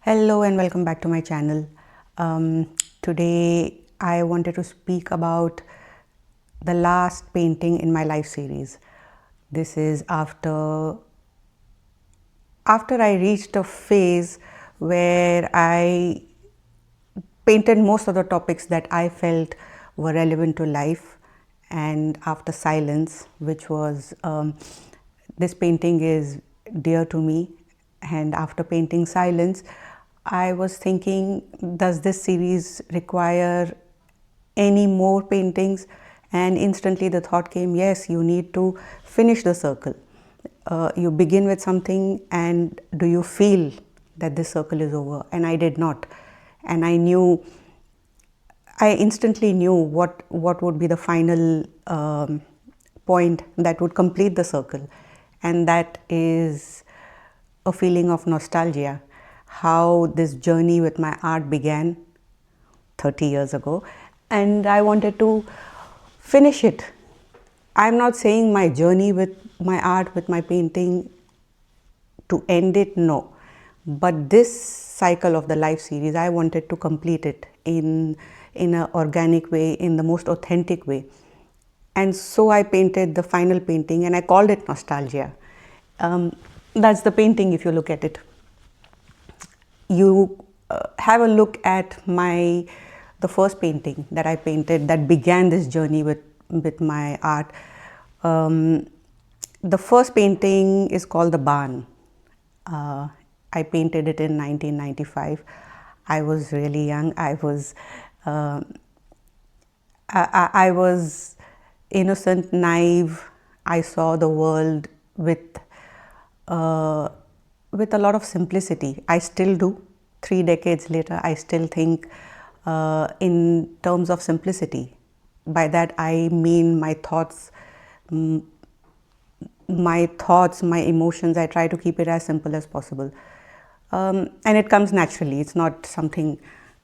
Hello and welcome back to my channel. Today I wanted to speak about the last painting in my life series. This is after I reached a phase where I painted most of the topics that I felt were relevant to life, and after silence, which was this painting is dear to me, and after painting silence, I was thinking, does this series require any more paintings? And instantly the thought came, yes, you need to finish the circle. You begin with something, and do you feel that this circle is over? And I did not. And I instantly knew what would be the final point that would complete the circle. And that is a feeling of nostalgia. How this journey with my art began 30 years ago, and I wanted to finish it. I'm not saying my journey with my art, with my painting, to end it, no. But this cycle of the life series, I wanted to complete it in an organic way, in the most authentic way. And so I painted the final painting, and I called it Nostalgia. That's the painting if you look at it. You have a look at the first painting that I painted that began this journey with my art. The first painting is called The Barn. I painted it in 1995. I was really young. I was innocent, naive. I saw the world with a lot of simplicity. I still do. 3 decades later, I still think in terms of simplicity. By that I mean my thoughts, my emotions. I try to keep it as simple as possible. And it comes naturally. It's not something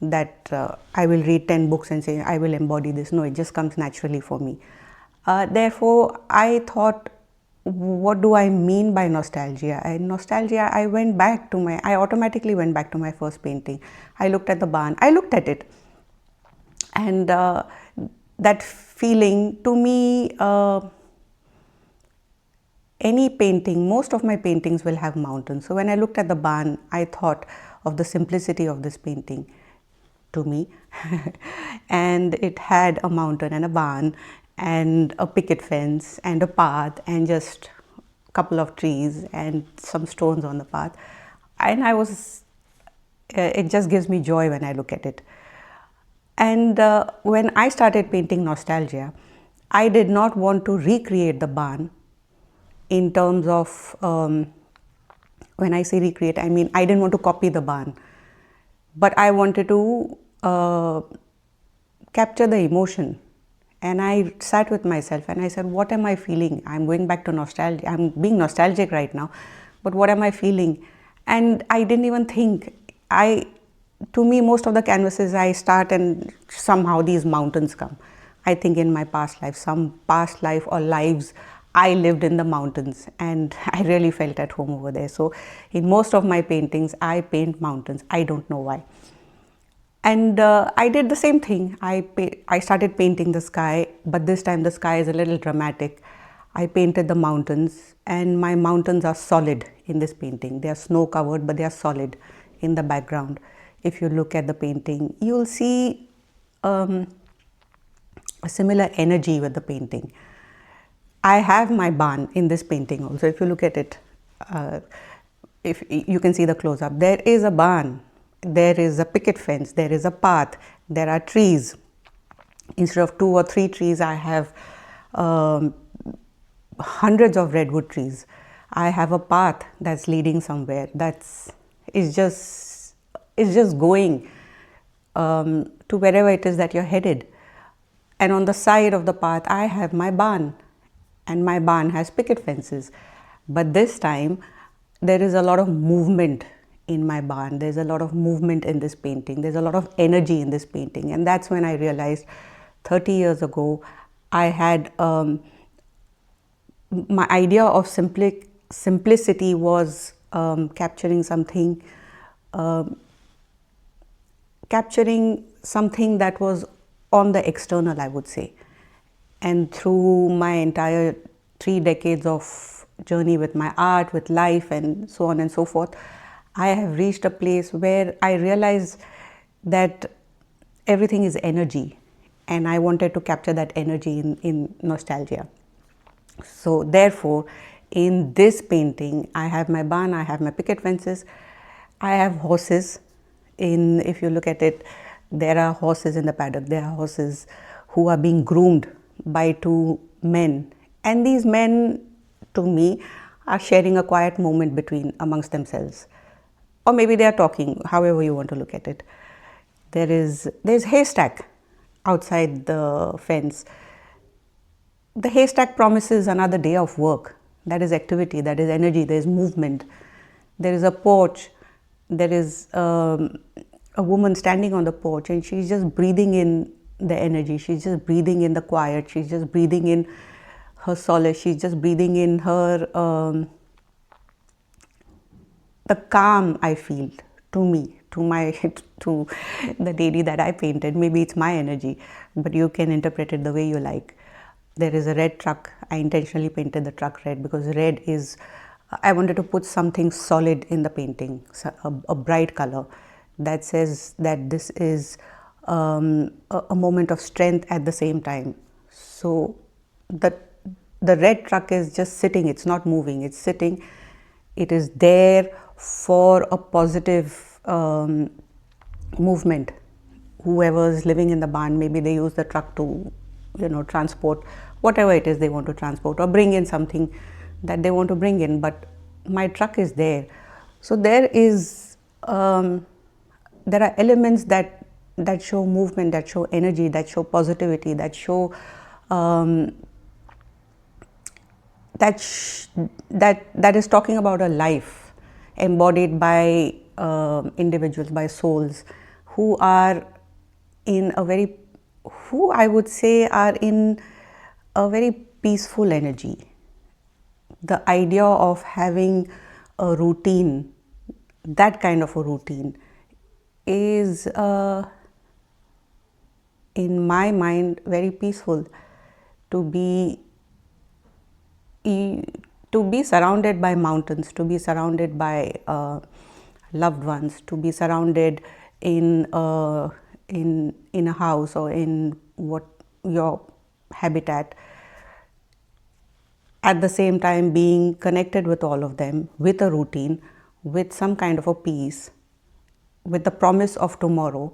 that I will read 10 books and say I will embody this. No, it just comes naturally for me. Therefore, I thought, what do I mean by nostalgia? And nostalgia, I automatically went back to my first painting. I looked at the barn. I looked at it. And that feeling, to me, any painting, most of my paintings will have mountains. So when I looked at the barn, I thought of the simplicity of this painting to me. And it had a mountain and a barn and a picket fence and a path and just a couple of trees and some stones on the path. And it just gives me joy when I look at it. And when I started painting nostalgia, I did not want to recreate the barn in terms of, when I say recreate, I mean I didn't want to copy the barn, but I wanted to capture the emotion. And I sat with myself and I said, what am I feeling? I'm going back to nostalgia. I'm being nostalgic right now, but what am I feeling? And I didn't even think. To me, most of the canvases I start and somehow these mountains come. I think in my past life, some past life or lives, I lived in the mountains and I really felt at home over there. So in most of my paintings, I paint mountains. I don't know why. And I did the same thing. I started painting the sky, but this time the sky is a little dramatic. I painted the mountains, and my mountains are solid in this painting. They are snow covered, but they are solid in the background. If you look at the painting, you'll see a similar energy with the painting. I have my barn in this painting also. If you look at it, if you can see the close-up, there is a barn. There is a picket fence, there is a path, there are trees. Instead of 2 or 3 trees, I have hundreds of redwood trees. I have a path that's leading somewhere. It's just going to wherever it is that you're headed. And on the side of the path, I have my barn, and my barn has picket fences. But this time, there is a lot of movement in my barn. There's a lot of movement in this painting. There's a lot of energy in this painting. And that's when I realized 30 years ago, I had my idea of simplicity was capturing something capturing something that was on the external, I would say. And through my entire 3 decades of journey with my art, with life, and so on and so forth, I have reached a place where I realize that everything is energy, and I wanted to capture that energy in nostalgia. So therefore, in this painting, I have my barn, I have my picket fences, I have horses. If you look at it, there are horses in the paddock. There are horses who are being groomed by 2 men, and these men, to me, are sharing a quiet moment amongst themselves, or maybe they are talking. However you want to look at it. There's haystack outside the fence. The haystack promises another day of work. That is activity, that is energy, there is movement. There is a porch, there is a woman standing on the porch, and she's just breathing in the energy, she's just breathing in the quiet, she's just breathing in her solace, she's just breathing in her, the calm I feel, to me, to the lady that I painted. Maybe it's my energy, but you can interpret it the way you like. There is a red truck. I intentionally painted the truck red because red is, I wanted to put something solid in the painting, a bright color that says that this is a moment of strength at the same time. So the red truck is just sitting, it's not moving, it's sitting, it is there for a positive movement. Whoever is living in the barn, maybe they use the truck to transport whatever it is they want to transport, or bring in something that they want to bring in, but my truck is there. So there are elements that show movement, that show energy, that show positivity, that show that is talking about a life embodied by individuals, by souls who are in a very, who I would say are in a very peaceful energy. The idea of having a routine, that kind of a routine, is in my mind very peaceful. To be surrounded by mountains, to be surrounded by loved ones, to be surrounded in a house or in your habitat, at the same time being connected with all of them, with a routine, with some kind of a peace, with the promise of tomorrow,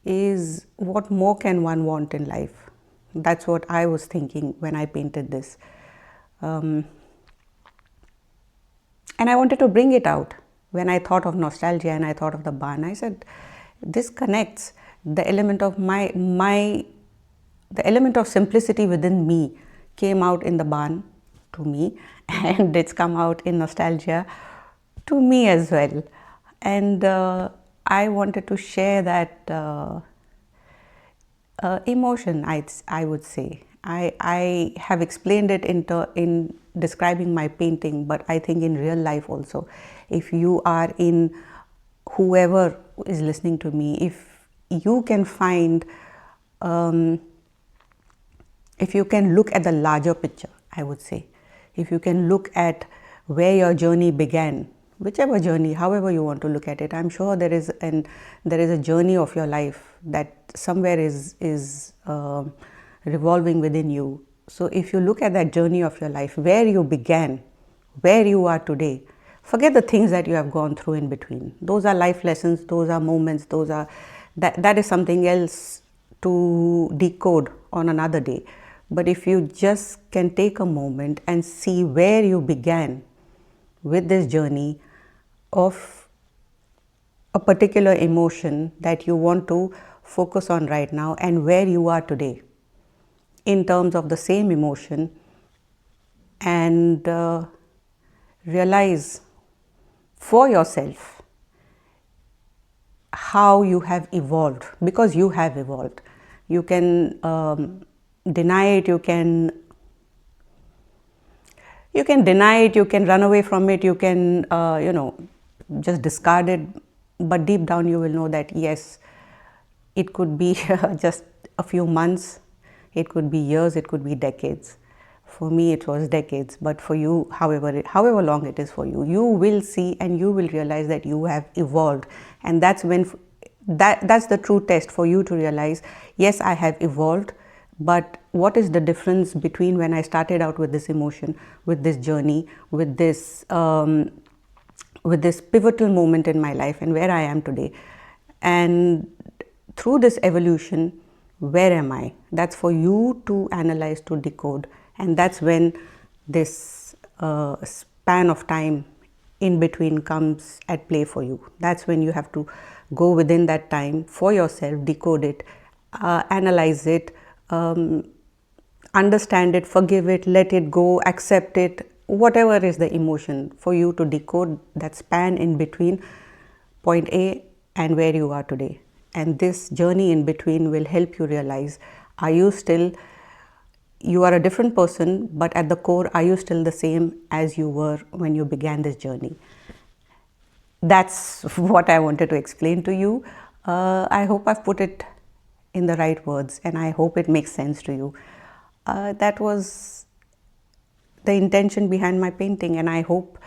is what more can one want in life. That's what I was thinking when I painted this. And I wanted to bring it out. When I thought of nostalgia and I thought of the barn, I said, this connects the element of the element of simplicity within me came out in the barn to me, and it's come out in nostalgia to me as well. And I wanted to share that emotion, I would say. I have explained it in describing my painting, but I think in real life also, if you are in, whoever is listening to me, if you can find, if you can look at the larger picture, I would say, if you can look at where your journey began, whichever journey, however you want to look at it, I'm sure there is a journey of your life that somewhere is revolving within you. So if you look at that journey of your life, where you began, where you are today, forget the things that you have gone through in between. Those are life lessons, those are moments, that is something else to decode on another day. But if you just can take a moment and see where you began with this journey of a particular emotion that you want to focus on right now, and where you are today in terms of the same emotion, and realize for yourself how you have evolved, because you have evolved. You can deny it, you can deny it, you can run away from it, you can just discard it, but deep down you will know that yes, it could be just a few months, it could be years, it could be decades. For me it was decades, but for you, however long it is for you, you will see and you will realize that you have evolved. And that's when that's the true test for you to realize, yes, I have evolved, but what is the difference between when I started out with this emotion, with this journey, with this pivotal moment in my life, and where I am today. And through this evolution, where am I? That's for you to analyze, to decode. And that's when this span of time in between comes at play for you. That's when you have to go within that time for yourself, decode it, analyze it, understand it, forgive it, let it go, accept it, whatever is the emotion, for you to decode that span in between point A and where you are today. And this journey in between will help you realize, are you are a different person, but at the core, are you still the same as you were when you began this journey? That's what I wanted to explain to you. I hope I've put it in the right words, and I hope it makes sense to you. That was the intention behind my painting, and I hope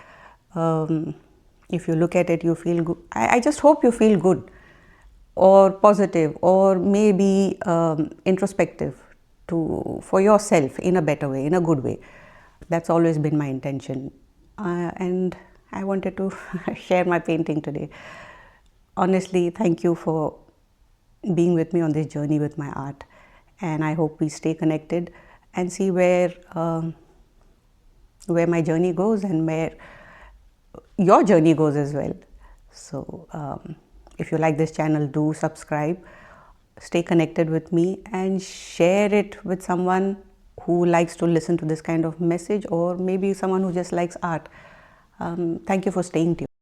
if you look at it, you feel good. I just hope you feel good, or positive, or maybe introspective for yourself in a better way, in a good way. That's always been my intention, and I wanted to share my painting today. Honestly, thank you for being with me on this journey with my art, and I hope we stay connected and see where my journey goes and where your journey goes as well. So if you like this channel, do subscribe, stay connected with me, and share it with someone who likes to listen to this kind of message, or maybe someone who just likes art. Thank you for staying tuned.